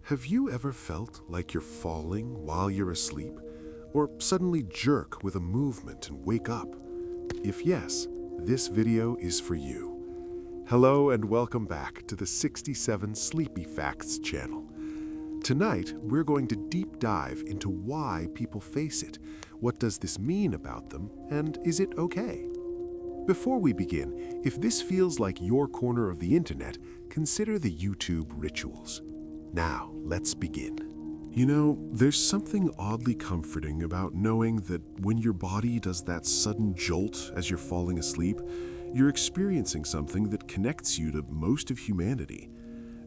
Have you ever felt like you're falling while you're asleep? Or suddenly jerk with a movement and wake up? If yes, this video is for you. Hello and welcome back to the 67 Sleepy Facts channel. Tonight, we're going to deep dive into why people face it, what does this mean about them, and is it okay? Before we begin, if this feels like your corner of the internet, consider the YouTube rituals. Now, let's begin. You know, there's something oddly comforting about knowing that when your body does that sudden jolt as you're falling asleep, you're experiencing something that connects you to most of humanity.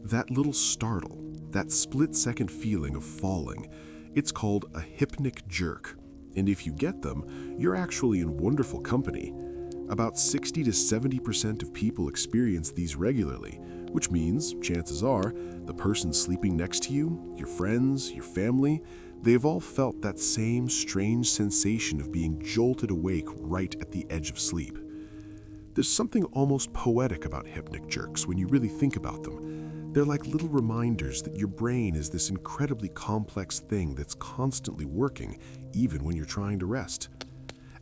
That little startle, that split-second feeling of falling, it's called a hypnic jerk. And if you get them, you're actually in wonderful company. About 60 to 70% of people experience these regularly, which means, chances are, the person sleeping next to you, your friends, your family, they've all felt that same strange sensation of being jolted awake right at the edge of sleep. There's something almost poetic about hypnic jerks when you really think about them. They're like little reminders that your brain is this incredibly complex thing that's constantly working, even when you're trying to rest.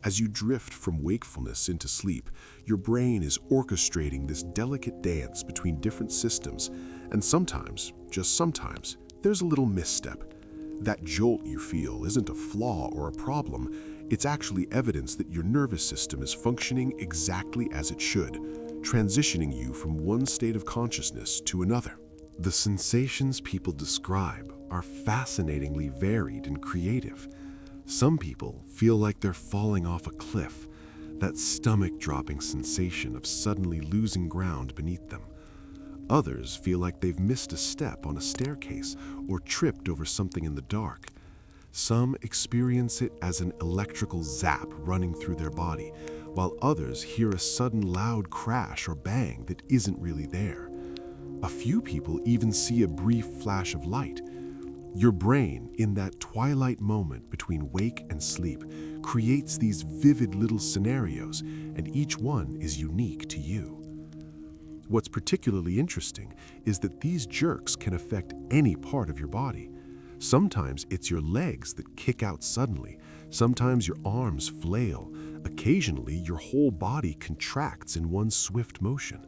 As you drift from wakefulness into sleep, your brain is orchestrating this delicate dance between different systems, and sometimes, just sometimes, there's a little misstep. That jolt you feel isn't a flaw or a problem, it's actually evidence that your nervous system is functioning exactly as it should, transitioning you from one state of consciousness to another. The sensations people describe are fascinatingly varied and creative. Some people feel like they're falling off a cliff, that stomach-dropping sensation of suddenly losing ground beneath them. Others feel like they've missed a step on a staircase or tripped over something in the dark. Some experience it as an electrical zap running through their body, while others hear a sudden loud crash or bang that isn't really there. A few people even see a brief flash of light. Your brain, in that twilight moment between wake and sleep, creates these vivid little scenarios, and each one is unique to you. What's particularly interesting is that these jerks can affect any part of your body. Sometimes it's your legs that kick out suddenly, sometimes your arms flail, occasionally your whole body contracts in one swift motion.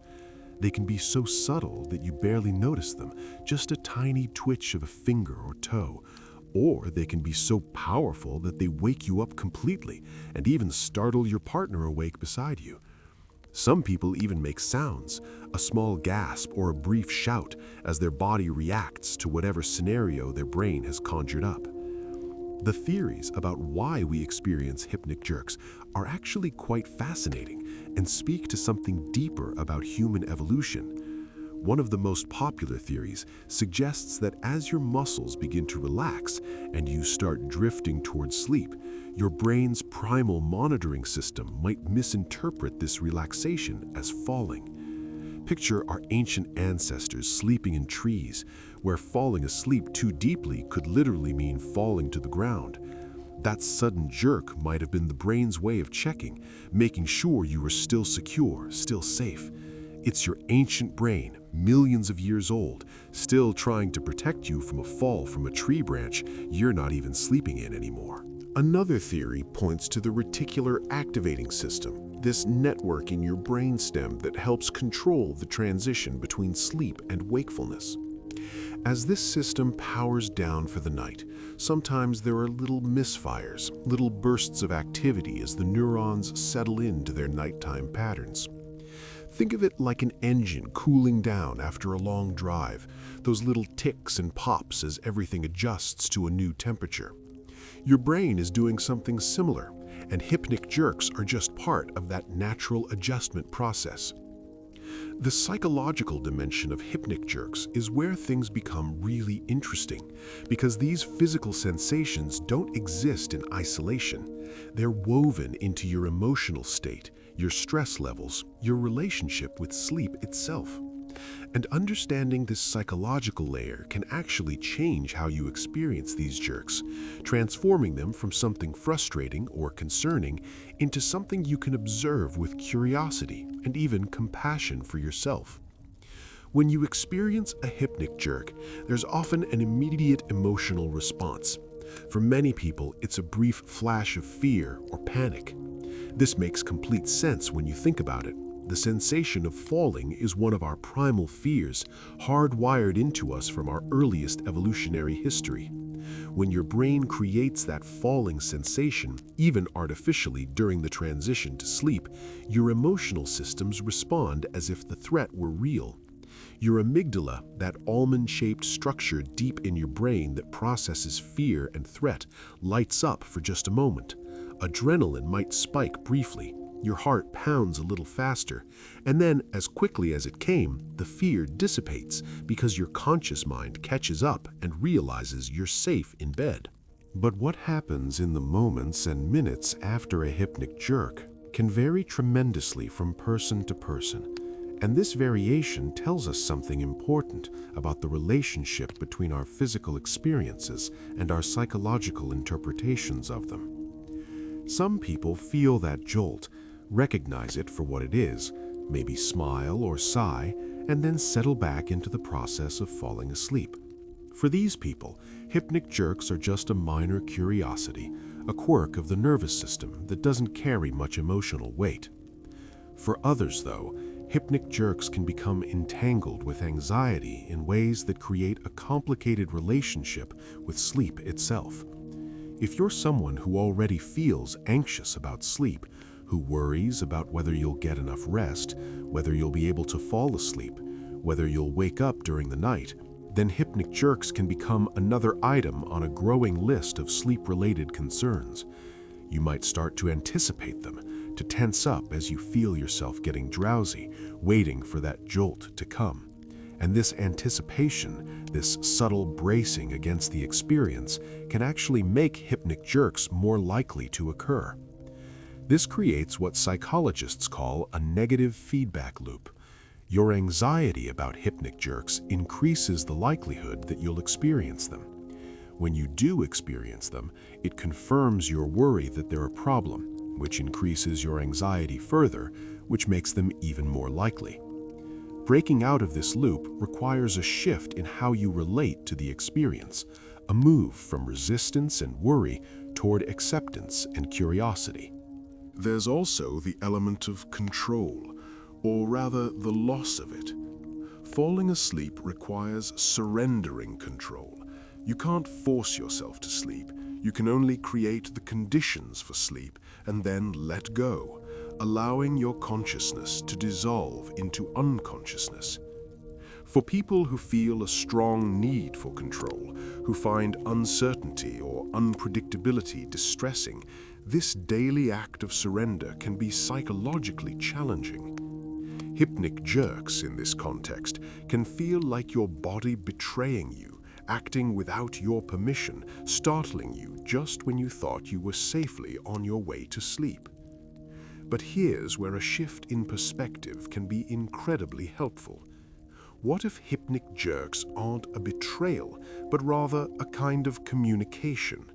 They can be so subtle that you barely notice them, just a tiny twitch of a finger or toe. Or they can be so powerful that they wake you up completely and even startle your partner awake beside you. Some people even make sounds, a small gasp or a brief shout as their body reacts to whatever scenario their brain has conjured up. The theories about why we experience hypnic jerks are actually quite fascinating and speak to something deeper about human evolution. One of the most popular theories suggests that as your muscles begin to relax and you start drifting towards sleep, your brain's primal monitoring system might misinterpret this relaxation as falling. Picture our ancient ancestors sleeping in trees, where falling asleep too deeply could literally mean falling to the ground. That sudden jerk might have been the brain's way of checking, making sure you were still secure, still safe. It's your ancient brain, millions of years old, still trying to protect you from a fall from a tree branch you're not even sleeping in anymore. Another theory points to the reticular activating system, this network in your brainstem that helps control the transition between sleep and wakefulness. As this system powers down for the night, sometimes there are little misfires, little bursts of activity as the neurons settle into their nighttime patterns. Think of it like an engine cooling down after a long drive, those little ticks and pops as everything adjusts to a new temperature. Your brain is doing something similar, and hypnic jerks are just part of that natural adjustment process. The psychological dimension of hypnic jerks is where things become really interesting, because these physical sensations don't exist in isolation. They're woven into your emotional state, your stress levels, your relationship with sleep itself. And understanding this psychological layer can actually change how you experience these jerks, transforming them from something frustrating or concerning into something you can observe with curiosity and even compassion for yourself. When you experience a hypnic jerk, there's often an immediate emotional response. For many people, it's a brief flash of fear or panic. This makes complete sense when you think about it. The sensation of falling is one of our primal fears, hardwired into us from our earliest evolutionary history. When your brain creates that falling sensation, even artificially during the transition to sleep, your emotional systems respond as if the threat were real. Your amygdala, that almond-shaped structure deep in your brain that processes fear and threat, lights up for just a moment. Adrenaline might spike briefly. Your heart pounds a little faster, and then, as quickly as it came, the fear dissipates because your conscious mind catches up and realizes you're safe in bed. But what happens in the moments and minutes after a hypnic jerk can vary tremendously from person to person. And this variation tells us something important about the relationship between our physical experiences and our psychological interpretations of them. Some people feel that jolt, recognize it for what it is, maybe smile or sigh, and then settle back into the process of falling asleep. For these people, hypnic jerks are just a minor curiosity, a quirk of the nervous system that doesn't carry much emotional weight. For others, though, hypnic jerks can become entangled with anxiety in ways that create a complicated relationship with sleep itself. If you're someone who already feels anxious about sleep, who worries about whether you'll get enough rest, whether you'll be able to fall asleep, whether you'll wake up during the night, then hypnic jerks can become another item on a growing list of sleep-related concerns. You might start to anticipate them, to tense up as you feel yourself getting drowsy, waiting for that jolt to come. And this anticipation, this subtle bracing against the experience, can actually make hypnic jerks more likely to occur. This creates what psychologists call a negative feedback loop. Your anxiety about hypnic jerks increases the likelihood that you'll experience them. When you do experience them, it confirms your worry that they're a problem, which increases your anxiety further, which makes them even more likely. Breaking out of this loop requires a shift in how you relate to the experience, a move from resistance and worry toward acceptance and curiosity. There's also the element of control, or rather the loss of it. Falling asleep requires surrendering control. You can't force yourself to sleep. You can only create the conditions for sleep and then let go, allowing your consciousness to dissolve into unconsciousness. For people who feel a strong need for control, who find uncertainty or unpredictability distressing, this daily act of surrender can be psychologically challenging. Hypnic jerks in this context can feel like your body betraying you, acting without your permission, startling you just when you thought you were safely on your way to sleep. But here's where a shift in perspective can be incredibly helpful. What if hypnic jerks aren't a betrayal, but rather a kind of communication?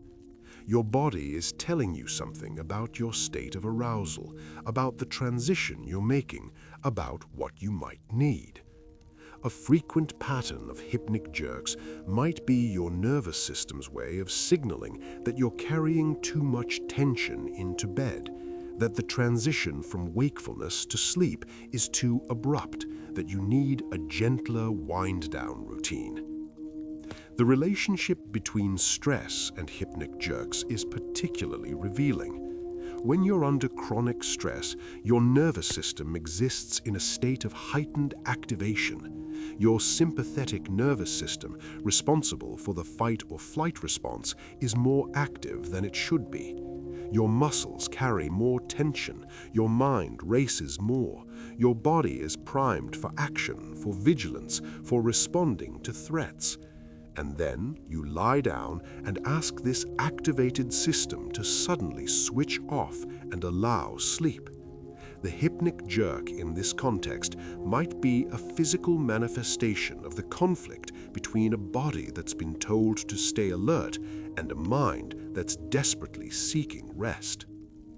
Your body is telling you something about your state of arousal, about the transition you're making, about what you might need. A frequent pattern of hypnic jerks might be your nervous system's way of signaling that you're carrying too much tension into bed, that the transition from wakefulness to sleep is too abrupt, that you need a gentler wind-down routine. The relationship between stress and hypnic jerks is particularly revealing. When you're under chronic stress, your nervous system exists in a state of heightened activation. Your sympathetic nervous system, responsible for the fight or flight response, is more active than it should be. Your muscles carry more tension, your mind races more, your body is primed for action, for vigilance, for responding to threats. And then you lie down and ask this activated system to suddenly switch off and allow sleep. The hypnic jerk in this context might be a physical manifestation of the conflict between a body that's been told to stay alert and a mind that's desperately seeking rest.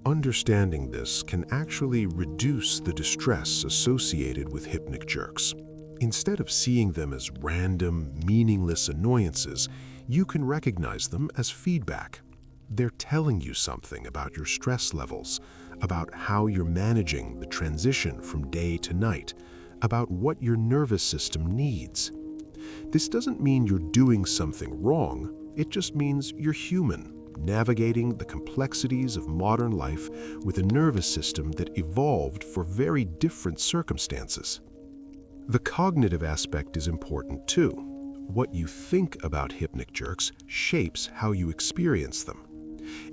Understanding this can actually reduce the distress associated with hypnic jerks. Instead of seeing them as random, meaningless annoyances, you can recognize them as feedback. They're telling you something about your stress levels, about how you're managing the transition from day to night, about what your nervous system needs. This doesn't mean you're doing something wrong, it just means you're human, navigating the complexities of modern life with a nervous system that evolved for very different circumstances. The cognitive aspect is important too. What you think about hypnic jerks shapes how you experience them.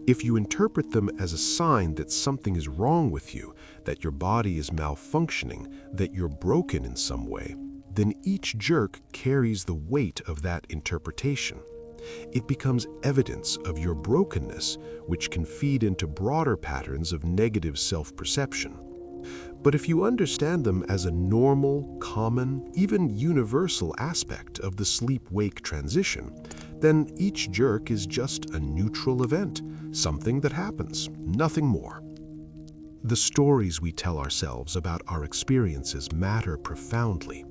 If you interpret them as a sign that something is wrong with you, that your body is malfunctioning, that you're broken in some way, then each jerk carries the weight of that interpretation. It becomes evidence of your brokenness, which can feed into broader patterns of negative self-perception. But if you understand them as a normal, common, even universal aspect of the sleep-wake transition, then each jerk is just a neutral event, something that happens, nothing more. The stories we tell ourselves about our experiences matter profoundly.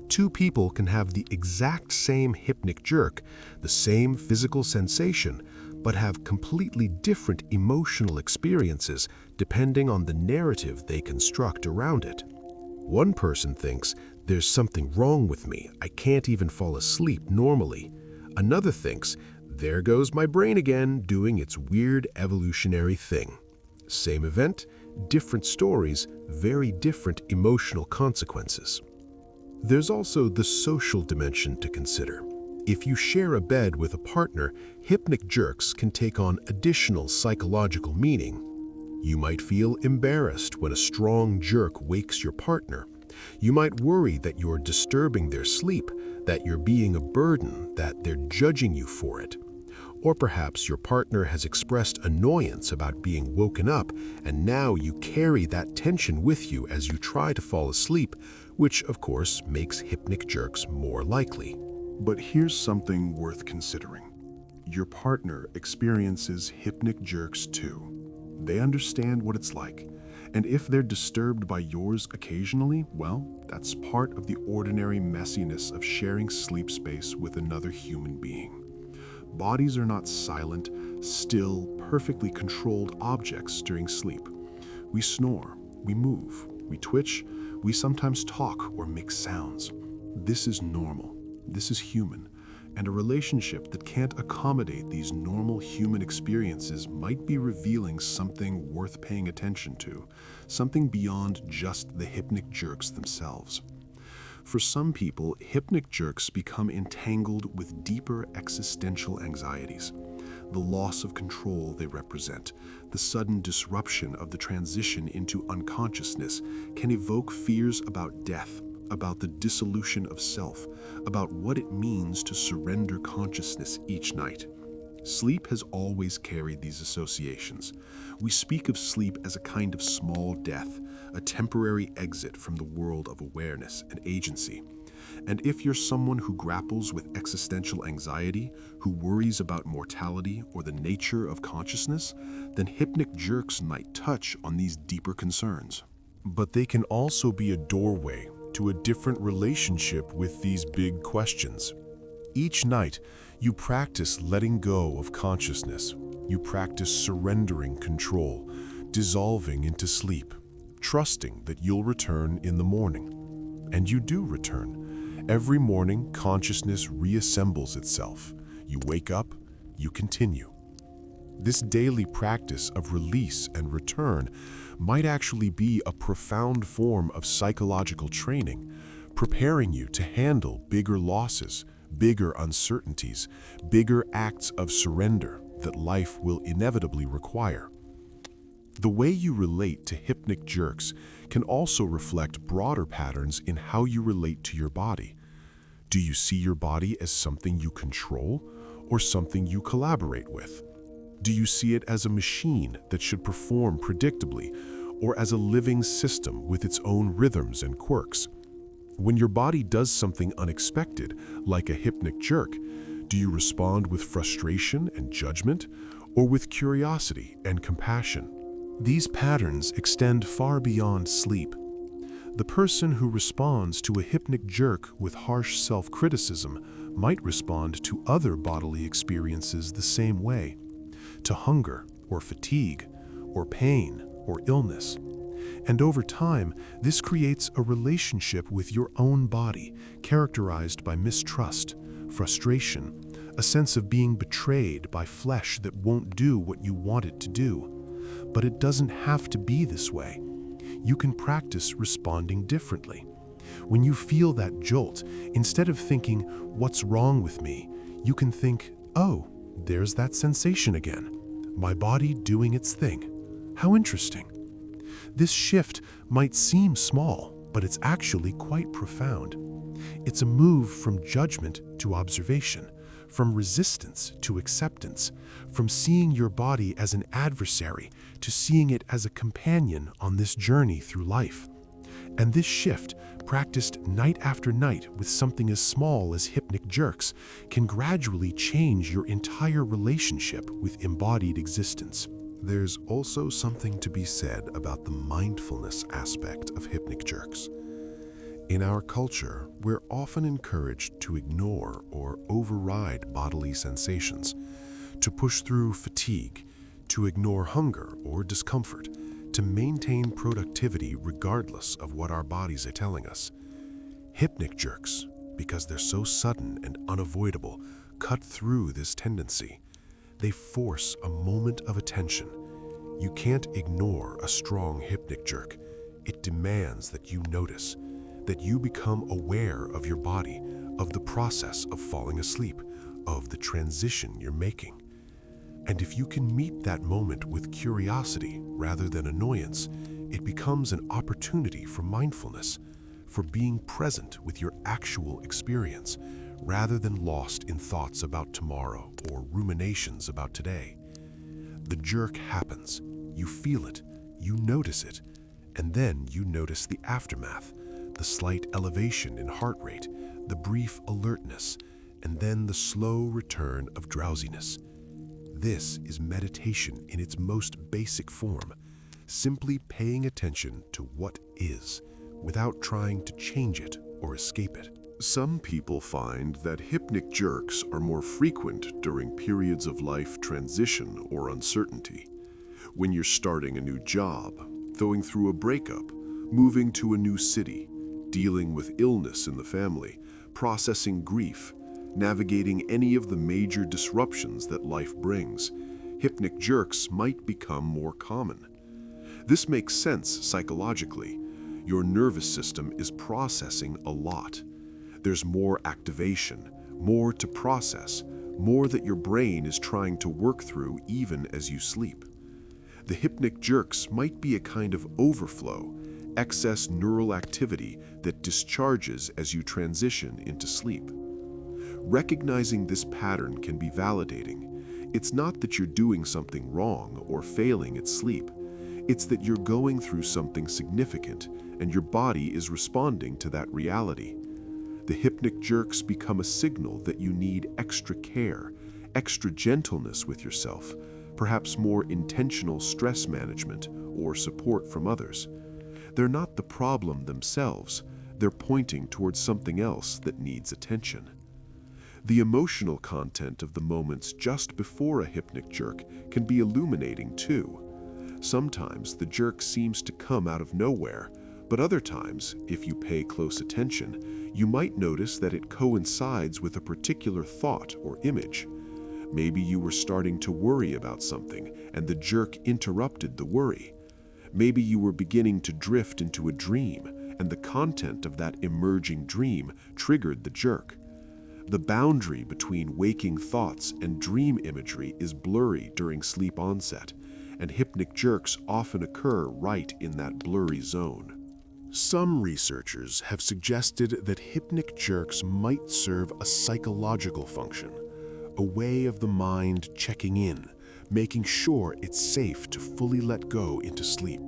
Two people can have the exact same hypnic jerk, the same physical sensation, but have completely different emotional experiences depending on the narrative they construct around it. One person thinks, "There's something wrong with me, I can't even fall asleep normally." Another thinks, "There goes my brain again, doing its weird evolutionary thing." Same event, different stories, very different emotional consequences. There's also the social dimension to consider. If you share a bed with a partner, hypnic jerks can take on additional psychological meaning. You might feel embarrassed when a strong jerk wakes your partner. You might worry that you're disturbing their sleep, that you're being a burden, that they're judging you for it. Or perhaps your partner has expressed annoyance about being woken up, and now you carry that tension with you as you try to fall asleep, which of course makes hypnic jerks more likely. But here's something worth considering. Your partner experiences hypnic jerks too. They understand what it's like. And if they're disturbed by yours occasionally, well, that's part of the ordinary messiness of sharing sleep space with another human being. Bodies are not silent, still, perfectly controlled objects during sleep. We snore, we move, we twitch, we sometimes talk or make sounds. This is normal. This is human. And a relationship that can't accommodate these normal human experiences might be revealing something worth paying attention to, something beyond just the hypnic jerks themselves. For some people, hypnic jerks become entangled with deeper existential anxieties. The loss of control they represent, the sudden disruption of the transition into unconsciousness, can evoke fears about death, about the dissolution of self, about what it means to surrender consciousness each night. Sleep has always carried these associations. We speak of sleep as a kind of small death, a temporary exit from the world of awareness and agency. And if you're someone who grapples with existential anxiety, who worries about mortality or the nature of consciousness, then hypnic jerks might touch on these deeper concerns. But they can also be a doorway to a different relationship with these big questions. Each night, you practice letting go of consciousness. You practice surrendering control, dissolving into sleep, trusting that you'll return in the morning. And you do return. Every morning, consciousness reassembles itself. You wake up, you continue. This daily practice of release and return might actually be a profound form of psychological training, preparing you to handle bigger losses, bigger uncertainties, bigger acts of surrender that life will inevitably require. The way you relate to hypnic jerks can also reflect broader patterns in how you relate to your body. Do you see your body as something you control or something you collaborate with? Do you see it as a machine that should perform predictably, or as a living system with its own rhythms and quirks? When your body does something unexpected, like a hypnic jerk, do you respond with frustration and judgment, or with curiosity and compassion? These patterns extend far beyond sleep. The person who responds to a hypnic jerk with harsh self-criticism might respond to other bodily experiences the same way, to hunger or fatigue or pain or illness. And over time, this creates a relationship with your own body characterized by mistrust, frustration, a sense of being betrayed by flesh that won't do what you want it to do. But it doesn't have to be this way. You can practice responding differently. When you feel that jolt, instead of thinking, "What's wrong with me?" you can think, "Oh, there's that sensation again. My body doing its thing. How interesting." This shift might seem small, but it's actually quite profound. It's a move from judgment to observation, from resistance to acceptance, from seeing your body as an adversary to seeing it as a companion on this journey through life. And this shift, practiced night after night with something as small as hypnic jerks, can gradually change your entire relationship with embodied existence. There's also something to be said about the mindfulness aspect of hypnic jerks. In our culture, we're often encouraged to ignore or override bodily sensations, to push through fatigue, to ignore hunger or discomfort, to maintain productivity regardless of what our bodies are telling us. Hypnic jerks, because they're so sudden and unavoidable, cut through this tendency. They force a moment of attention. You can't ignore a strong hypnic jerk. It demands that you notice, that you become aware of your body, of the process of falling asleep, of the transition you're making. And if you can meet that moment with curiosity rather than annoyance, it becomes an opportunity for mindfulness, for being present with your actual experience, rather than lost in thoughts about tomorrow or ruminations about today. The jerk happens, you feel it, you notice it, and then you notice the aftermath, the slight elevation in heart rate, the brief alertness, and then the slow return of drowsiness. This is meditation in its most basic form, simply paying attention to what is, without trying to change it or escape it. Some people find that hypnic jerks are more frequent during periods of life transition or uncertainty. When you're starting a new job, going through a breakup, moving to a new city, dealing with illness in the family, processing grief, navigating any of the major disruptions that life brings, hypnic jerks might become more common. This makes sense psychologically. Your nervous system is processing a lot. There's more activation, more to process, more that your brain is trying to work through even as you sleep. The hypnic jerks might be a kind of overflow, excess neural activity that discharges as you transition into sleep. Recognizing this pattern can be validating. It's not that you're doing something wrong or failing at sleep. It's that you're going through something significant and your body is responding to that reality. The hypnic jerks become a signal that you need extra care, extra gentleness with yourself, perhaps more intentional stress management or support from others. They're not the problem themselves. They're pointing towards something else that needs attention. The emotional content of the moments just before a hypnic jerk can be illuminating too. Sometimes the jerk seems to come out of nowhere, but other times, if you pay close attention, you might notice that it coincides with a particular thought or image. Maybe you were starting to worry about something, and the jerk interrupted the worry. Maybe you were beginning to drift into a dream, and the content of that emerging dream triggered the jerk. The boundary between waking thoughts and dream imagery is blurry during sleep onset, and hypnic jerks often occur right in that blurry zone. Some researchers have suggested that hypnic jerks might serve a psychological function, a way of the mind checking in, making sure it's safe to fully let go into sleep.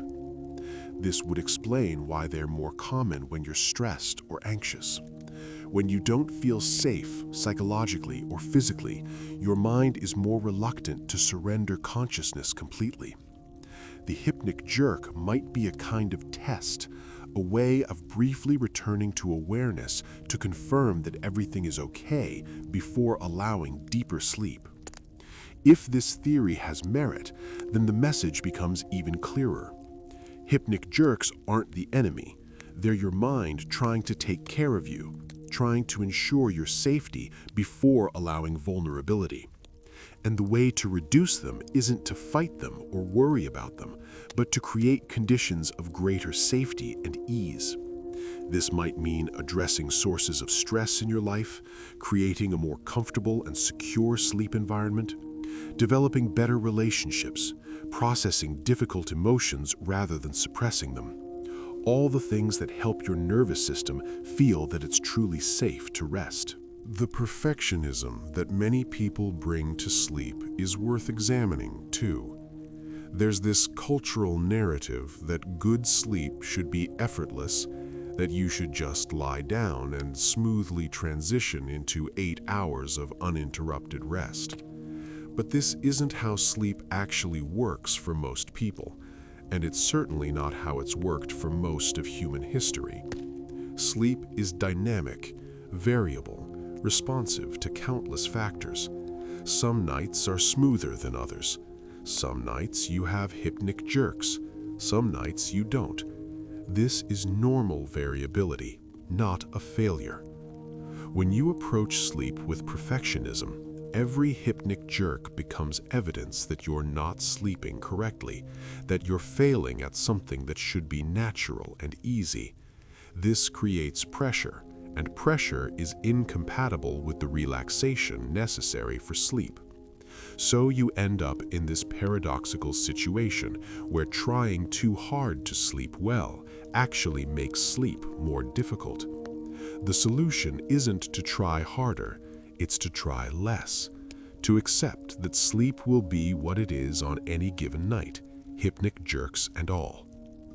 This would explain why they're more common when you're stressed or anxious. When you don't feel safe psychologically or physically, your mind is more reluctant to surrender consciousness completely. The hypnic jerk might be a kind of test, a way of briefly returning to awareness to confirm that everything is okay before allowing deeper sleep. If this theory has merit, then the message becomes even clearer. Hypnic jerks aren't the enemy. They're your mind trying to take care of you, trying to ensure your safety before allowing vulnerability. And the way to reduce them isn't to fight them or worry about them, but to create conditions of greater safety and ease. This might mean addressing sources of stress in your life, creating a more comfortable and secure sleep environment, developing better relationships, processing difficult emotions rather than suppressing them. All the things that help your nervous system feel that it's truly safe to rest. The perfectionism that many people bring to sleep is worth examining, too. There's this cultural narrative that good sleep should be effortless, that you should just lie down and smoothly transition into 8 hours of uninterrupted rest. But this isn't how sleep actually works for most people, and it's certainly not how it's worked for most of human history. Sleep is dynamic, variable, responsive to countless factors. Some nights are smoother than others. Some nights you have hypnic jerks. Some nights you don't. This is normal variability, not a failure. When you approach sleep with perfectionism, every hypnic jerk becomes evidence that you're not sleeping correctly, that you're failing at something that should be natural and easy. This creates pressure, and pressure is incompatible with the relaxation necessary for sleep. So you end up in this paradoxical situation where trying too hard to sleep well actually makes sleep more difficult. The solution isn't to try harder, it's to try less, to accept that sleep will be what it is on any given night, hypnic jerks and all.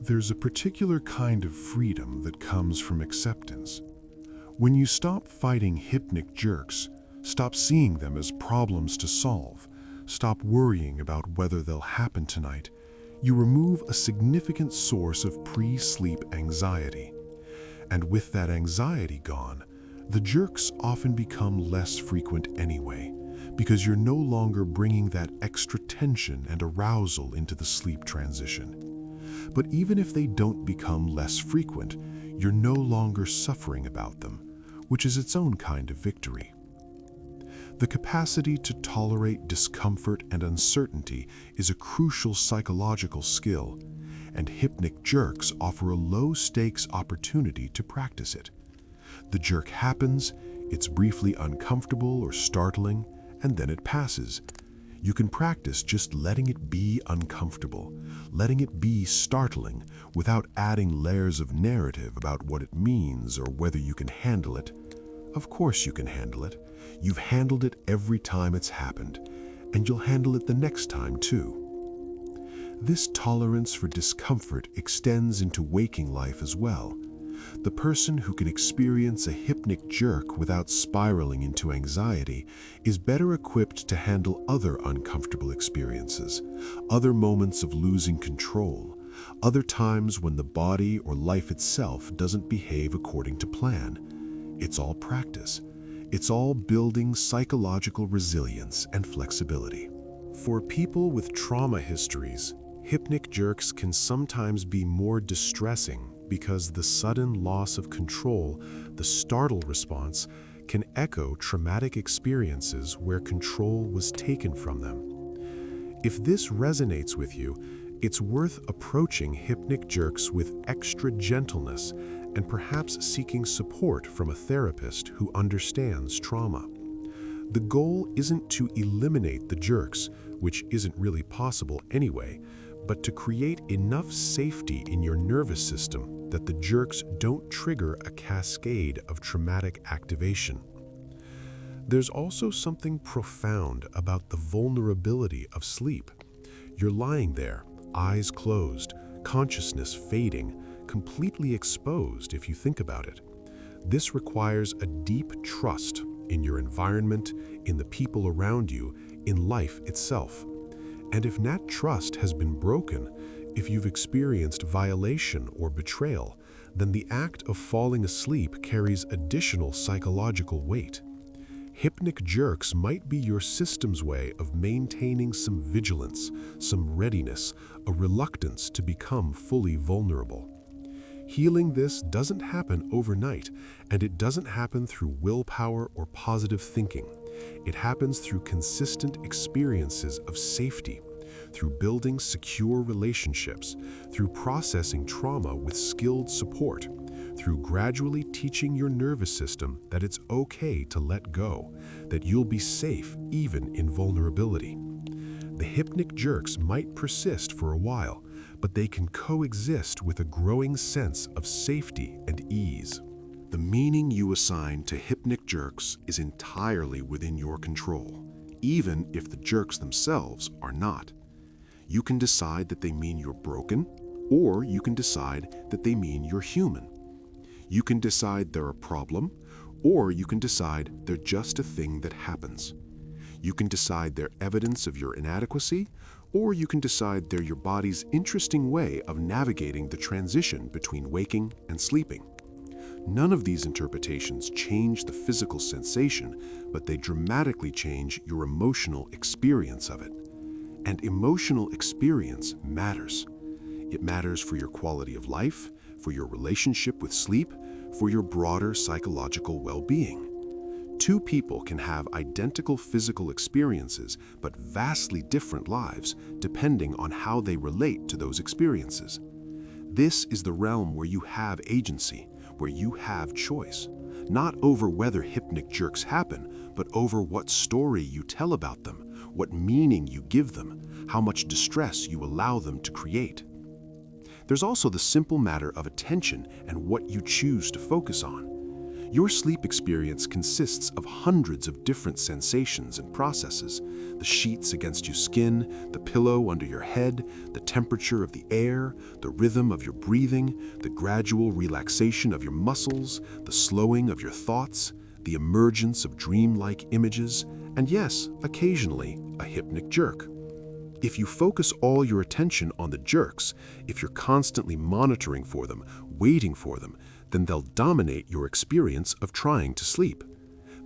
There's a particular kind of freedom that comes from acceptance. When you stop fighting hypnic jerks, stop seeing them as problems to solve, stop worrying about whether they'll happen tonight, you remove a significant source of pre-sleep anxiety. And with that anxiety gone, the jerks often become less frequent anyway, because you're no longer bringing that extra tension and arousal into the sleep transition. But even if they don't become less frequent, you're no longer suffering about them, which is its own kind of victory. The capacity to tolerate discomfort and uncertainty is a crucial psychological skill, and hypnic jerks offer a low-stakes opportunity to practice it. The jerk happens, it's briefly uncomfortable or startling, and then it passes. You can practice just letting it be uncomfortable, letting it be startling, without adding layers of narrative about what it means or whether you can handle it. Of course you can handle it. You've handled it every time it's happened, and you'll handle it the next time too. This tolerance for discomfort extends into waking life as well. The person who can experience a hypnic jerk without spiraling into anxiety is better equipped to handle other uncomfortable experiences, other moments of losing control, other times when the body or life itself doesn't behave according to plan. It's all practice. It's all building psychological resilience and flexibility. For people with trauma histories, hypnic jerks can sometimes be more distressing because the sudden loss of control, the startle response, can echo traumatic experiences where control was taken from them. If this resonates with you, it's worth approaching hypnic jerks with extra gentleness and perhaps seeking support from a therapist who understands trauma. The goal isn't to eliminate the jerks, which isn't really possible anyway, but to create enough safety in your nervous system that the jerks don't trigger a cascade of traumatic activation. There's also something profound about the vulnerability of sleep. You're lying there, eyes closed, consciousness fading, completely exposed if you think about it. This requires a deep trust in your environment, in the people around you, in life itself. And if that trust has been broken, if you've experienced violation or betrayal, then the act of falling asleep carries additional psychological weight. Hypnic jerks might be your system's way of maintaining some vigilance, some readiness, a reluctance to become fully vulnerable. Healing this doesn't happen overnight, and it doesn't happen through willpower or positive thinking. It happens through consistent experiences of safety, through building secure relationships, through processing trauma with skilled support, through gradually teaching your nervous system that it's okay to let go, that you'll be safe even in vulnerability. The hypnic jerks might persist for a while, but they can coexist with a growing sense of safety and ease. The meaning you assign to hypnic jerks is entirely within your control, even if the jerks themselves are not. You can decide that they mean you're broken, or you can decide that they mean you're human. You can decide they're a problem, or you can decide they're just a thing that happens. You can decide they're evidence of your inadequacy, or you can decide they're your body's interesting way of navigating the transition between waking and sleeping. None of these interpretations change the physical sensation, but they dramatically change your emotional experience of it. And emotional experience matters. It matters for your quality of life, for your relationship with sleep, for your broader psychological well-being. Two people can have identical physical experiences, but vastly different lives, depending on how they relate to those experiences. This is the realm where you have agency, where you have choice, not over whether hypnic jerks happen, but over what story you tell about them, what meaning you give them, how much distress you allow them to create. There's also the simple matter of attention and what you choose to focus on. Your sleep experience consists of hundreds of different sensations and processes: the sheets against your skin, the pillow under your head, the temperature of the air, the rhythm of your breathing, the gradual relaxation of your muscles, the slowing of your thoughts, the emergence of dreamlike images, and yes, occasionally, a hypnic jerk. If you focus all your attention on the jerks, if you're constantly monitoring for them, waiting for them, then they'll dominate your experience of trying to sleep.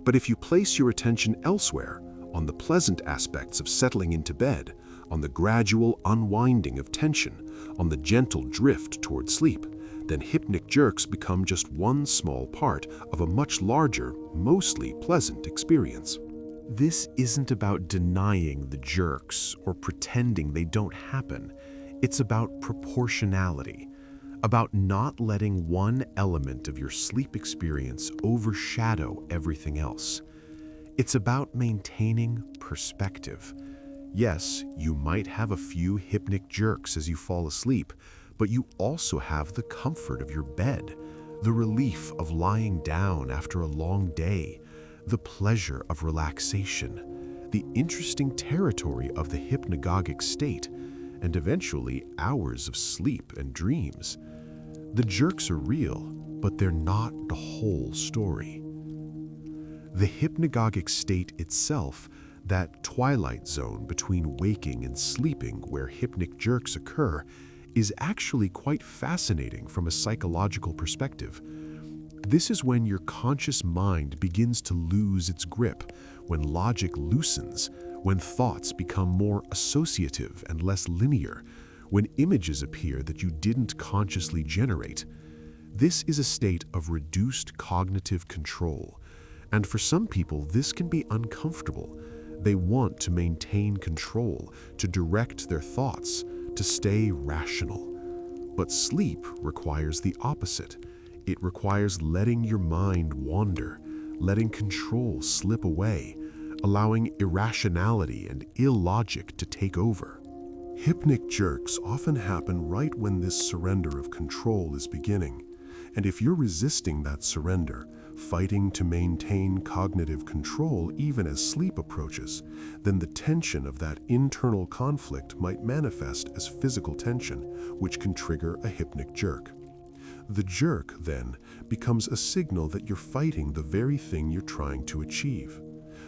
But if you place your attention elsewhere, on the pleasant aspects of settling into bed, on the gradual unwinding of tension, on the gentle drift toward sleep, then hypnic jerks become just one small part of a much larger, mostly pleasant experience. This isn't about denying the jerks or pretending they don't happen. It's about proportionality, about not letting one element of your sleep experience overshadow everything else. It's about maintaining perspective. Yes, you might have a few hypnic jerks as you fall asleep, but you also have the comfort of your bed, the relief of lying down after a long day, the pleasure of relaxation, the interesting territory of the hypnagogic state, and eventually hours of sleep and dreams. The jerks are real, but they're not the whole story. The hypnagogic state itself, that twilight zone between waking and sleeping where hypnic jerks occur, is actually quite fascinating from a psychological perspective. This is when your conscious mind begins to lose its grip, when logic loosens, when thoughts become more associative and less linear, when images appear that you didn't consciously generate. This is a state of reduced cognitive control, and for some people this can be uncomfortable. They want to maintain control, to direct their thoughts, to stay rational. But sleep requires the opposite. It requires letting your mind wander, letting control slip away, allowing irrationality and illogic to take over. Hypnic jerks often happen right when this surrender of control is beginning. And if you're resisting that surrender, fighting to maintain cognitive control even as sleep approaches, then the tension of that internal conflict might manifest as physical tension, which can trigger a hypnic jerk. The jerk, then, becomes a signal that you're fighting the very thing you're trying to achieve.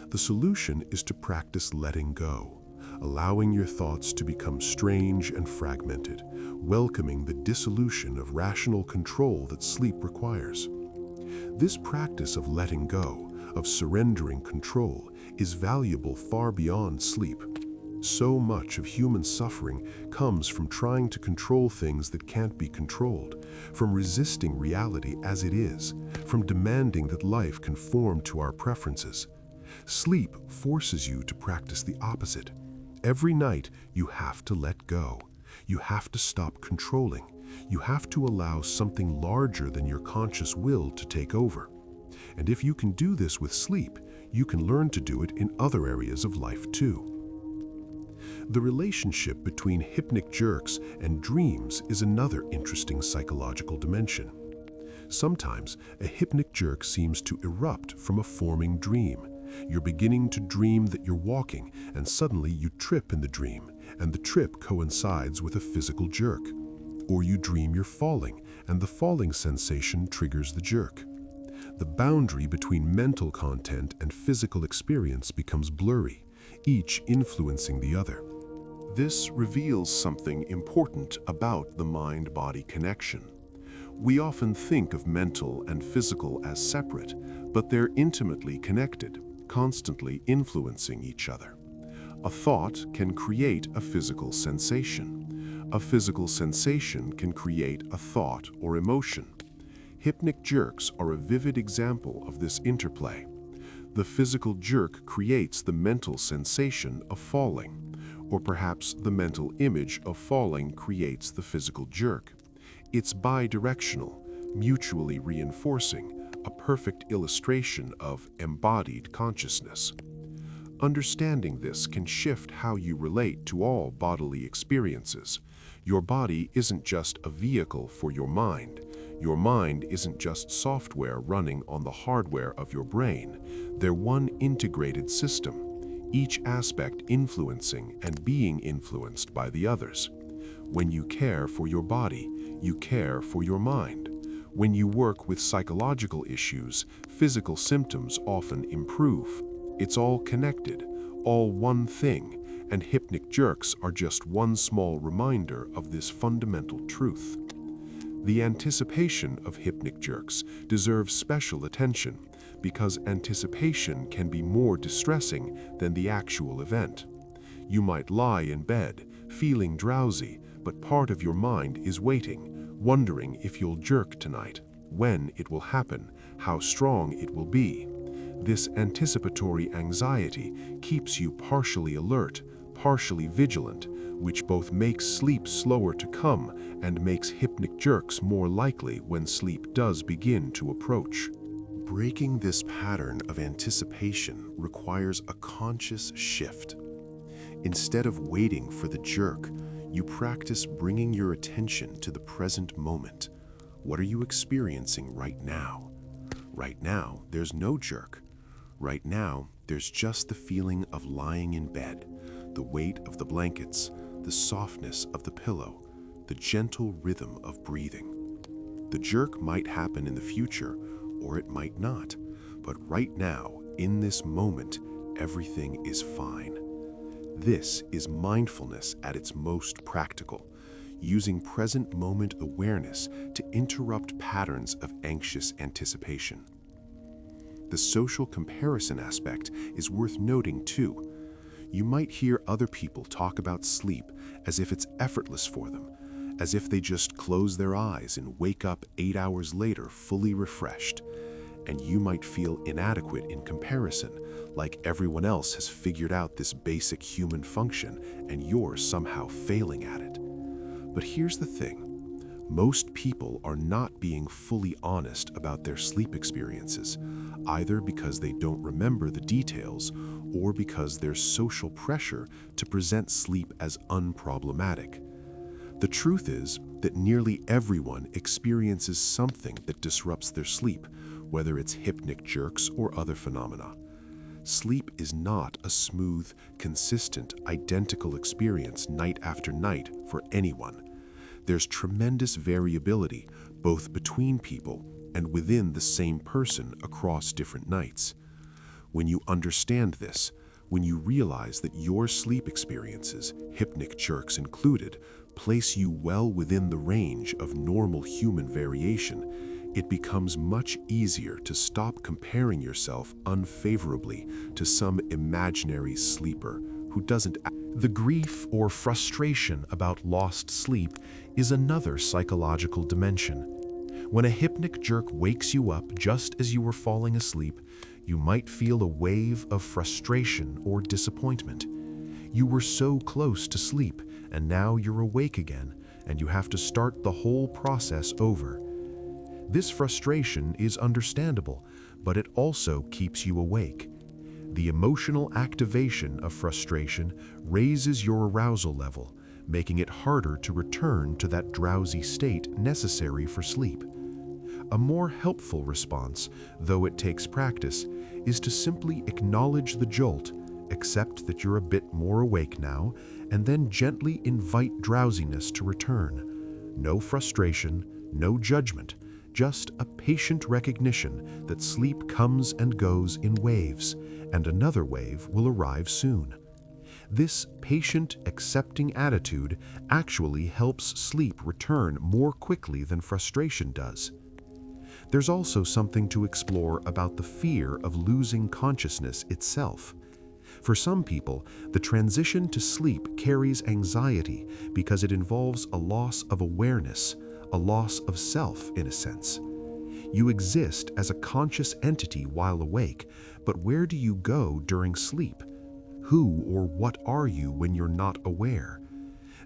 The solution is to practice letting go, allowing your thoughts to become strange and fragmented, welcoming the dissolution of rational control that sleep requires. This practice of letting go, of surrendering control, is valuable far beyond sleep. So much of human suffering comes from trying to control things that can't be controlled, from resisting reality as it is, from demanding that life conform to our preferences. Sleep forces you to practice the opposite. Every night, you have to let go. You have to stop controlling. You have to allow something larger than your conscious will to take over. And if you can do this with sleep, you can learn to do it in other areas of life too. The relationship between hypnic jerks and dreams is another interesting psychological dimension. Sometimes, a hypnic jerk seems to erupt from a forming dream. You're beginning to dream that you're walking, and suddenly you trip in the dream, and the trip coincides with a physical jerk. Or you dream you're falling, and the falling sensation triggers the jerk. The boundary between mental content and physical experience becomes blurry, each influencing the other. This reveals something important about the mind-body connection. We often think of mental and physical as separate, but they're intimately connected, constantly influencing each other. A thought can create a physical sensation. A physical sensation can create a thought or emotion. Hypnic jerks are a vivid example of this interplay. The physical jerk creates the mental sensation of falling, or perhaps the mental image of falling creates the physical jerk. It's bidirectional, mutually reinforcing, a perfect illustration of embodied consciousness. Understanding this can shift how you relate to all bodily experiences. Your body isn't just a vehicle for your mind. Your mind isn't just software running on the hardware of your brain. They're one integrated system, each aspect influencing and being influenced by the others. When you care for your body, you care for your mind. When you work with psychological issues, physical symptoms often improve. It's all connected, all one thing, and hypnic jerks are just one small reminder of this fundamental truth. The anticipation of hypnic jerks deserves special attention because anticipation can be more distressing than the actual event. You might lie in bed, feeling drowsy, but part of your mind is waiting, wondering if you'll jerk tonight, when it will happen, how strong it will be. This anticipatory anxiety keeps you partially alert, partially vigilant, which both makes sleep slower to come and makes hypnic jerks more likely when sleep does begin to approach. Breaking this pattern of anticipation requires a conscious shift. Instead of waiting for the jerk, you practice bringing your attention to the present moment. What are you experiencing right now? Right now, there's no jerk. Right now, there's just the feeling of lying in bed, the weight of the blankets, the softness of the pillow, the gentle rhythm of breathing. The jerk might happen in the future, or it might not, but right now, in this moment, everything is fine. This is mindfulness at its most practical, using present moment awareness to interrupt patterns of anxious anticipation. The social comparison aspect is worth noting too. You might hear other people talk about sleep as if it's effortless for them, as if they just close their eyes and wake up 8 hours later fully refreshed. And you might feel inadequate in comparison, like everyone else has figured out this basic human function and you're somehow failing at it. But here's the thing. Most people are not being fully honest about their sleep experiences, either because they don't remember the details or because there's social pressure to present sleep as unproblematic. The truth is that nearly everyone experiences something that disrupts their sleep, whether it's hypnic jerks or other phenomena. Sleep is not a smooth, consistent, identical experience night after night for anyone. There's tremendous variability both between people and within the same person across different nights. When you understand this, when you realize that your sleep experiences, hypnic jerks included, place you well within the range of normal human variation, it becomes much easier to stop comparing yourself unfavorably to some imaginary sleeper who doesn't. The grief or frustration about lost sleep is another psychological dimension. When a hypnic jerk wakes you up just as you were falling asleep, you might feel a wave of frustration or disappointment. You were so close to sleep, and now you're awake again, and you have to start the whole process over. This frustration is understandable, but it also keeps you awake. The emotional activation of frustration raises your arousal level, making it harder to return to that drowsy state necessary for sleep. A more helpful response, though it takes practice, is to simply acknowledge the jolt, accept that you're a bit more awake now, and then gently invite drowsiness to return. No frustration, no judgment, just a patient recognition that sleep comes and goes in waves, and another wave will arrive soon. This patient, accepting attitude actually helps sleep return more quickly than frustration does. There's also something to explore about the fear of losing consciousness itself. For some people, the transition to sleep carries anxiety because it involves a loss of awareness, a loss of self in a sense. You exist as a conscious entity while awake, but where do you go during sleep? Who or what are you when you're not aware?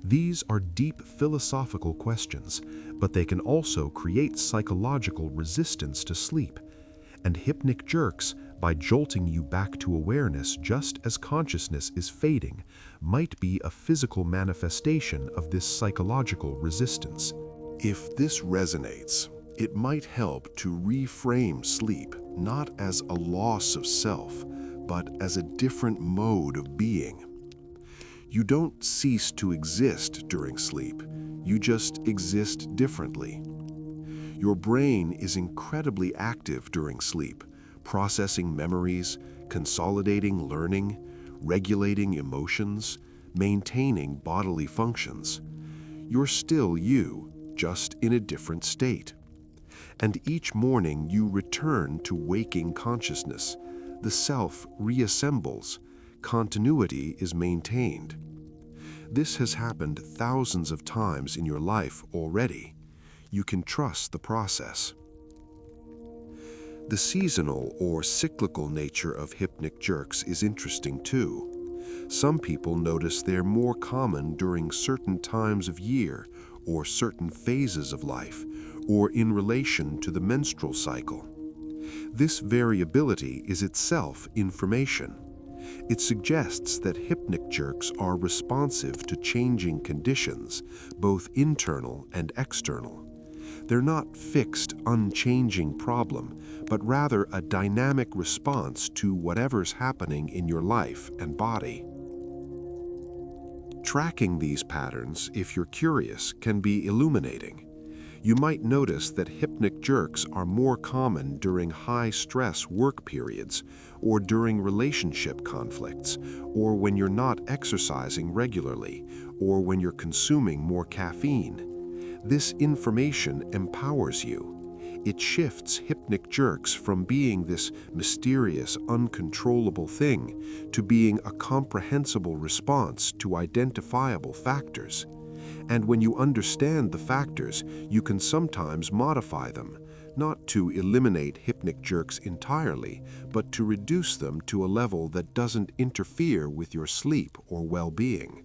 These are deep philosophical questions, but they can also create psychological resistance to sleep. And hypnic jerks, by jolting you back to awareness just as consciousness is fading, might be a physical manifestation of this psychological resistance. If this resonates, it might help to reframe sleep not as a loss of self, but as a different mode of being. You don't cease to exist during sleep, you just exist differently. Your brain is incredibly active during sleep, processing memories, consolidating learning, regulating emotions, maintaining bodily functions. You're still you, just in a different state. And each morning you return to waking consciousness. The self reassembles. Continuity is maintained. This has happened thousands of times in your life already. You can trust the process. The seasonal or cyclical nature of hypnic jerks is interesting too. Some people notice they're more common during certain times of year or certain phases of life, or in relation to the menstrual cycle. This variability is itself information. It suggests that hypnic jerks are responsive to changing conditions, both internal and external. They're not fixed, unchanging problem, but rather a dynamic response to whatever's happening in your life and body. Tracking these patterns, if you're curious, can be illuminating. You might notice that hypnic jerks are more common during high-stress work periods, or during relationship conflicts, or when you're not exercising regularly, or when you're consuming more caffeine. This information empowers you. It shifts hypnic jerks from being this mysterious, uncontrollable thing to being a comprehensible response to identifiable factors. And when you understand the factors, you can sometimes modify them, not to eliminate hypnic jerks entirely, but to reduce them to a level that doesn't interfere with your sleep or well-being.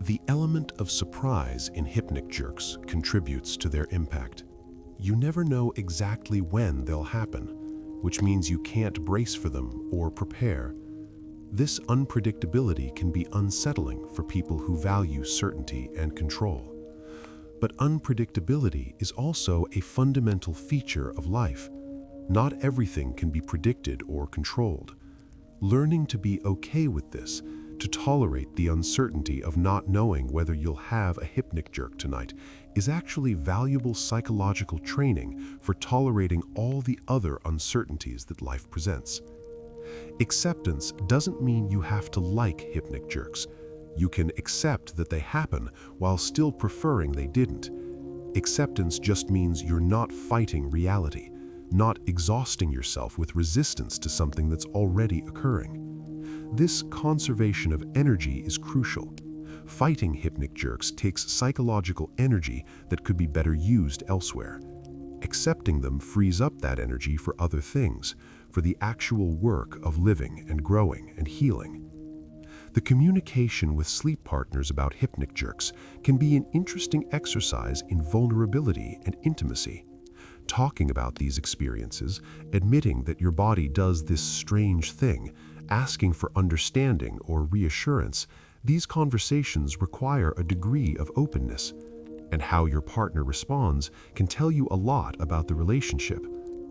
The element of surprise in hypnic jerks contributes to their impact. You never know exactly when they'll happen, which means you can't brace for them or prepare. This unpredictability can be unsettling for people who value certainty and control. But unpredictability is also a fundamental feature of life. Not everything can be predicted or controlled. Learning to be okay with this, to tolerate the uncertainty of not knowing whether you'll have a hypnic jerk tonight, is actually valuable psychological training for tolerating all the other uncertainties that life presents. Acceptance doesn't mean you have to like hypnic jerks. You can accept that they happen while still preferring they didn't. Acceptance just means you're not fighting reality, not exhausting yourself with resistance to something that's already occurring. This conservation of energy is crucial. Fighting hypnic jerks takes psychological energy that could be better used elsewhere. Accepting them frees up that energy for other things, for the actual work of living and growing and healing. The communication with sleep partners about hypnic jerks can be an interesting exercise in vulnerability and intimacy. Talking about these experiences, admitting that your body does this strange thing, asking for understanding or reassurance, these conversations require a degree of openness. And how your partner responds can tell you a lot about the relationship.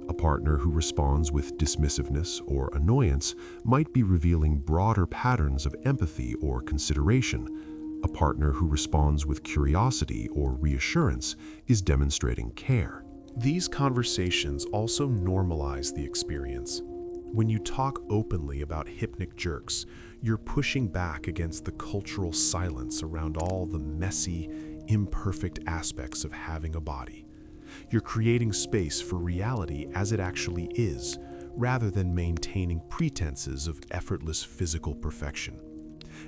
A partner who responds with dismissiveness or annoyance might be revealing broader patterns of empathy or consideration. A partner who responds with curiosity or reassurance is demonstrating care. These conversations also normalize the experience. When you talk openly about hypnic jerks, you're pushing back against the cultural silence around all the messy, imperfect aspects of having a body. You're creating space for reality as it actually is, rather than maintaining pretenses of effortless physical perfection.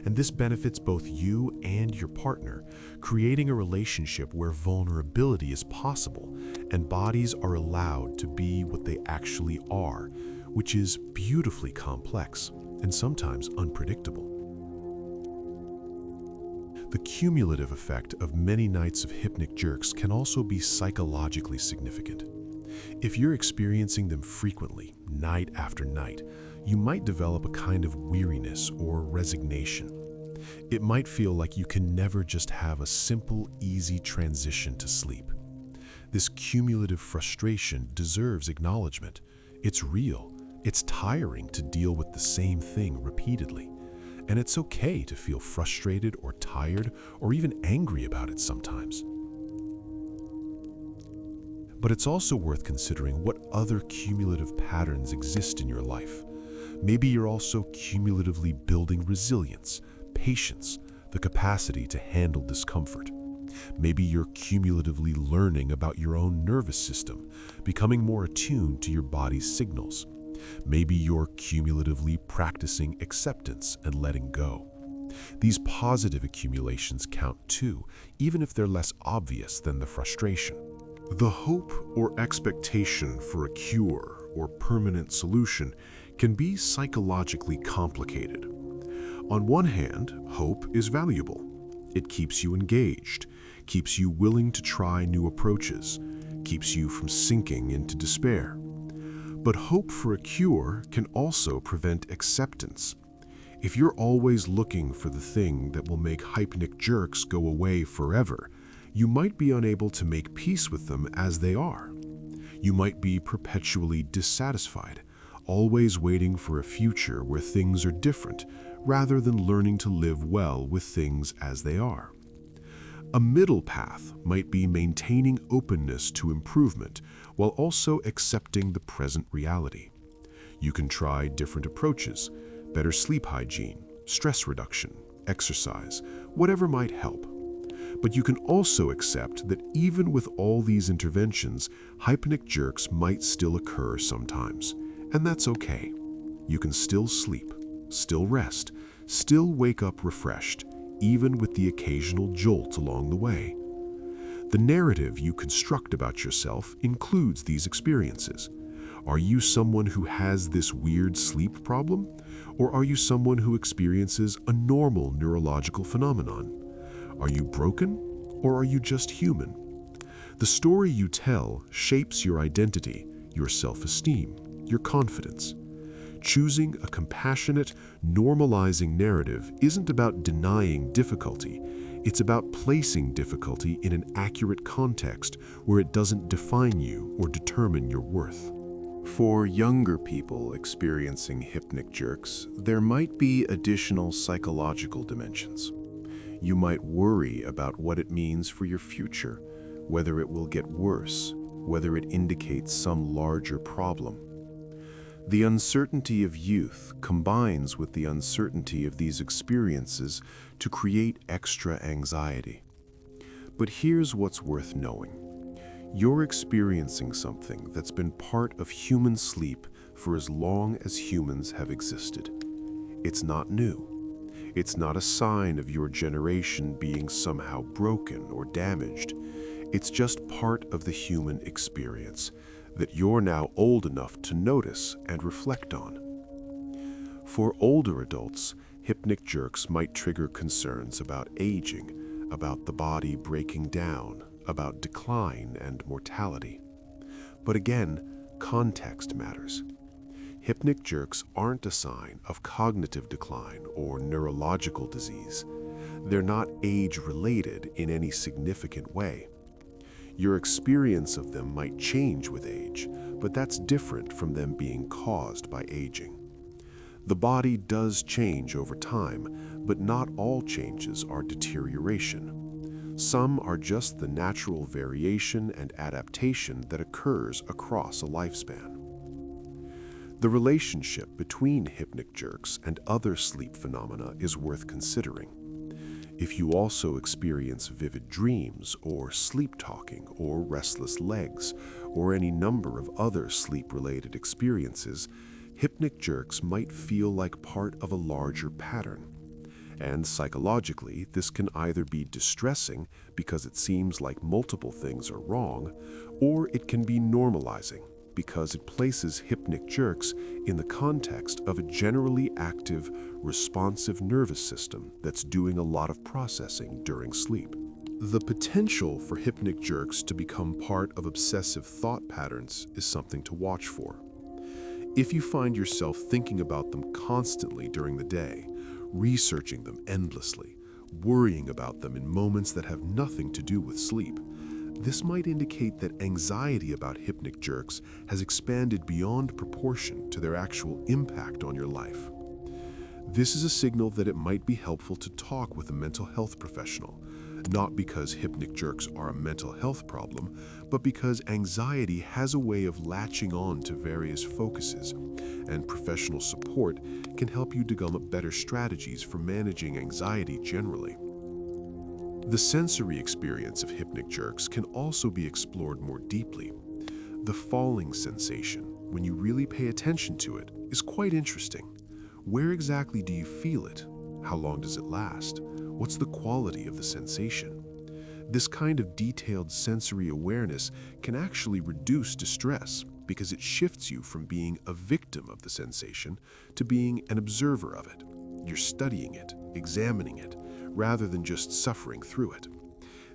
And this benefits both you and your partner, creating a relationship where vulnerability is possible and bodies are allowed to be what they actually are, which is beautifully complex and sometimes unpredictable. The cumulative effect of many nights of hypnic jerks can also be psychologically significant. If you're experiencing them frequently, night after night, you might develop a kind of weariness or resignation. It might feel like you can never just have a simple, easy transition to sleep. This cumulative frustration deserves acknowledgement. It's real. It's tiring to deal with the same thing repeatedly. And it's okay to feel frustrated or tired or even angry about it sometimes. But it's also worth considering what other cumulative patterns exist in your life. Maybe you're also cumulatively building resilience, patience, the capacity to handle discomfort. Maybe you're cumulatively learning about your own nervous system, becoming more attuned to your body's signals. Maybe you're cumulatively practicing acceptance and letting go. These positive accumulations count too, even if they're less obvious than the frustration. The hope or expectation for a cure or permanent solution can be psychologically complicated. On one hand, hope is valuable. It keeps you engaged, keeps you willing to try new approaches, keeps you from sinking into despair. But hope for a cure can also prevent acceptance. If you're always looking for the thing that will make hypnic jerks go away forever, you might be unable to make peace with them as they are. You might be perpetually dissatisfied, always waiting for a future where things are different, rather than learning to live well with things as they are. A middle path might be maintaining openness to improvement while also accepting the present reality. You can try different approaches, better sleep hygiene, stress reduction, exercise, whatever might help. But you can also accept that even with all these interventions, hypnic jerks might still occur sometimes, and that's okay. You can still sleep, still rest, still wake up refreshed, even with the occasional jolt along the way. The narrative you construct about yourself includes these experiences. Are you someone who has this weird sleep problem? Or are you someone who experiences a normal neurological phenomenon? Are you broken? Or are you just human? The story you tell shapes your identity, your self-esteem, your confidence. Choosing a compassionate, normalizing narrative isn't about denying difficulty. It's about placing difficulty in an accurate context where it doesn't define you or determine your worth. For younger people experiencing hypnic jerks, there might be additional psychological dimensions. You might worry about what it means for your future, whether it will get worse, whether it indicates some larger problem. The uncertainty of youth combines with the uncertainty of these experiences to create extra anxiety. But here's what's worth knowing. You're experiencing something that's been part of human sleep for as long as humans have existed. It's not new. It's not a sign of your generation being somehow broken or damaged. It's just part of the human experience that you're now old enough to notice and reflect on. For older adults, hypnic jerks might trigger concerns about aging, about the body breaking down, about decline and mortality. But again, context matters. Hypnic jerks aren't a sign of cognitive decline or neurological disease. They're not age-related in any significant way. Your experience of them might change with age, but that's different from them being caused by aging. The body does change over time, but not all changes are deterioration. Some are just the natural variation and adaptation that occurs across a lifespan. The relationship between hypnic jerks and other sleep phenomena is worth considering. If you also experience vivid dreams, or sleep talking, or restless legs, or any number of other sleep-related experiences, hypnic jerks might feel like part of a larger pattern. And psychologically, this can either be distressing because it seems like multiple things are wrong, or it can be normalizing because it places hypnic jerks in the context of a generally active, responsive nervous system that's doing a lot of processing during sleep. The potential for hypnic jerks to become part of obsessive thought patterns is something to watch for. If you find yourself thinking about them constantly during the day, researching them endlessly, worrying about them in moments that have nothing to do with sleep, this might indicate that anxiety about hypnic jerks has expanded beyond proportion to their actual impact on your life. This is a signal that it might be helpful to talk with a mental health professional, not because hypnic jerks are a mental health problem, but because anxiety has a way of latching on to various focuses, and professional support can help you develop better strategies for managing anxiety generally. The sensory experience of hypnic jerks can also be explored more deeply. The falling sensation, when you really pay attention to it, is quite interesting. Where exactly do you feel it? How long does it last? What's the quality of the sensation? This kind of detailed sensory awareness can actually reduce distress because it shifts you from being a victim of the sensation to being an observer of it. You're studying it, examining it, rather than just suffering through it.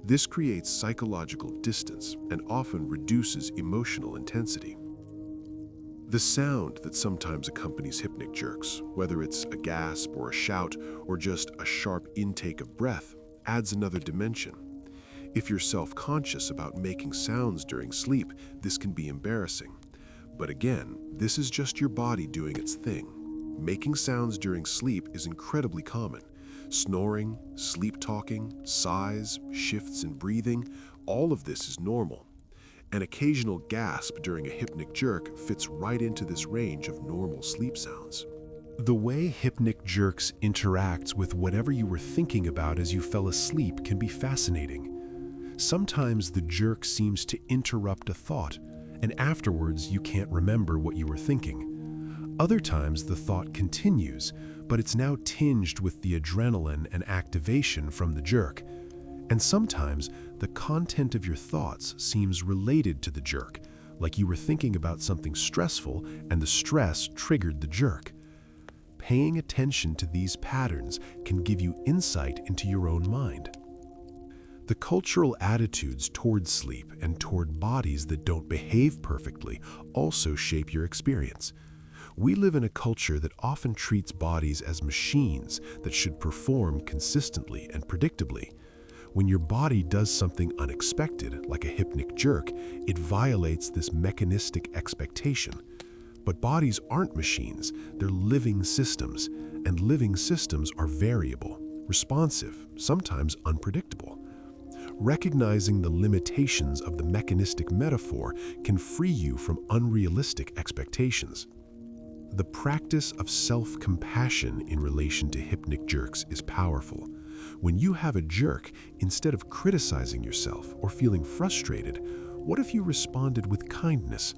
This creates psychological distance and often reduces emotional intensity. The sound that sometimes accompanies hypnic jerks, whether it's a gasp or a shout or just a sharp intake of breath, adds another dimension. If you're self-conscious about making sounds during sleep, this can be embarrassing. But again, this is just your body doing its thing. Making sounds during sleep is incredibly common. Snoring, sleep talking, sighs, shifts in breathing, all of this is normal. An occasional gasp during a hypnic jerk fits right into this range of normal sleep sounds. The way hypnic jerks interacts with whatever you were thinking about as you fell asleep can be fascinating. Sometimes the jerk seems to interrupt a thought, and afterwards you can't remember what you were thinking. Other times the thought continues, but it's now tinged with the adrenaline and activation from the jerk. And sometimes the content of your thoughts seems related to the jerk, like you were thinking about something stressful and the stress triggered the jerk. Paying attention to these patterns can give you insight into your own mind. The cultural attitudes toward sleep and toward bodies that don't behave perfectly also shape your experience. We live in a culture that often treats bodies as machines that should perform consistently and predictably. When your body does something unexpected, like a hypnic jerk, it violates this mechanistic expectation. But bodies aren't machines, they're living systems, and living systems are variable, responsive, sometimes unpredictable. Recognizing the limitations of the mechanistic metaphor can free you from unrealistic expectations. The practice of self-compassion in relation to hypnic jerks is powerful. When you have a jerk, instead of criticizing yourself or feeling frustrated, what if you responded with kindness?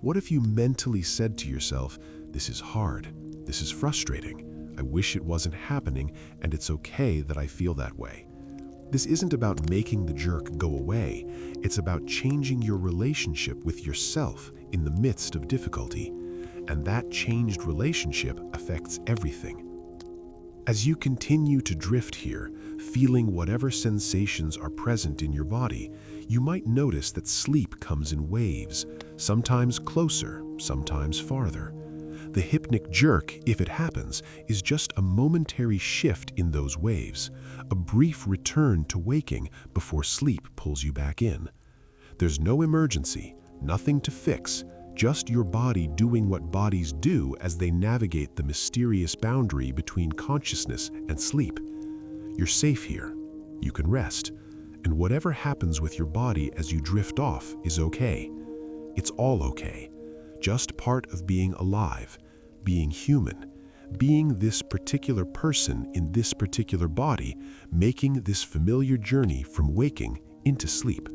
What if you mentally said to yourself, "This is hard, this is frustrating, I wish it wasn't happening, and it's okay that I feel that way." This isn't about making the jerk go away, it's about changing your relationship with yourself in the midst of difficulty. And that changed relationship affects everything. As you continue to drift here, feeling whatever sensations are present in your body, you might notice that sleep comes in waves, sometimes closer, sometimes farther. The hypnic jerk, if it happens, is just a momentary shift in those waves, a brief return to waking before sleep pulls you back in. There's no emergency, nothing to fix, just your body doing what bodies do as they navigate the mysterious boundary between consciousness and sleep. You're safe here. You can rest. And whatever happens with your body as you drift off is okay. It's all okay. Just part of being alive, being human, being this particular person in this particular body, making this familiar journey from waking into sleep.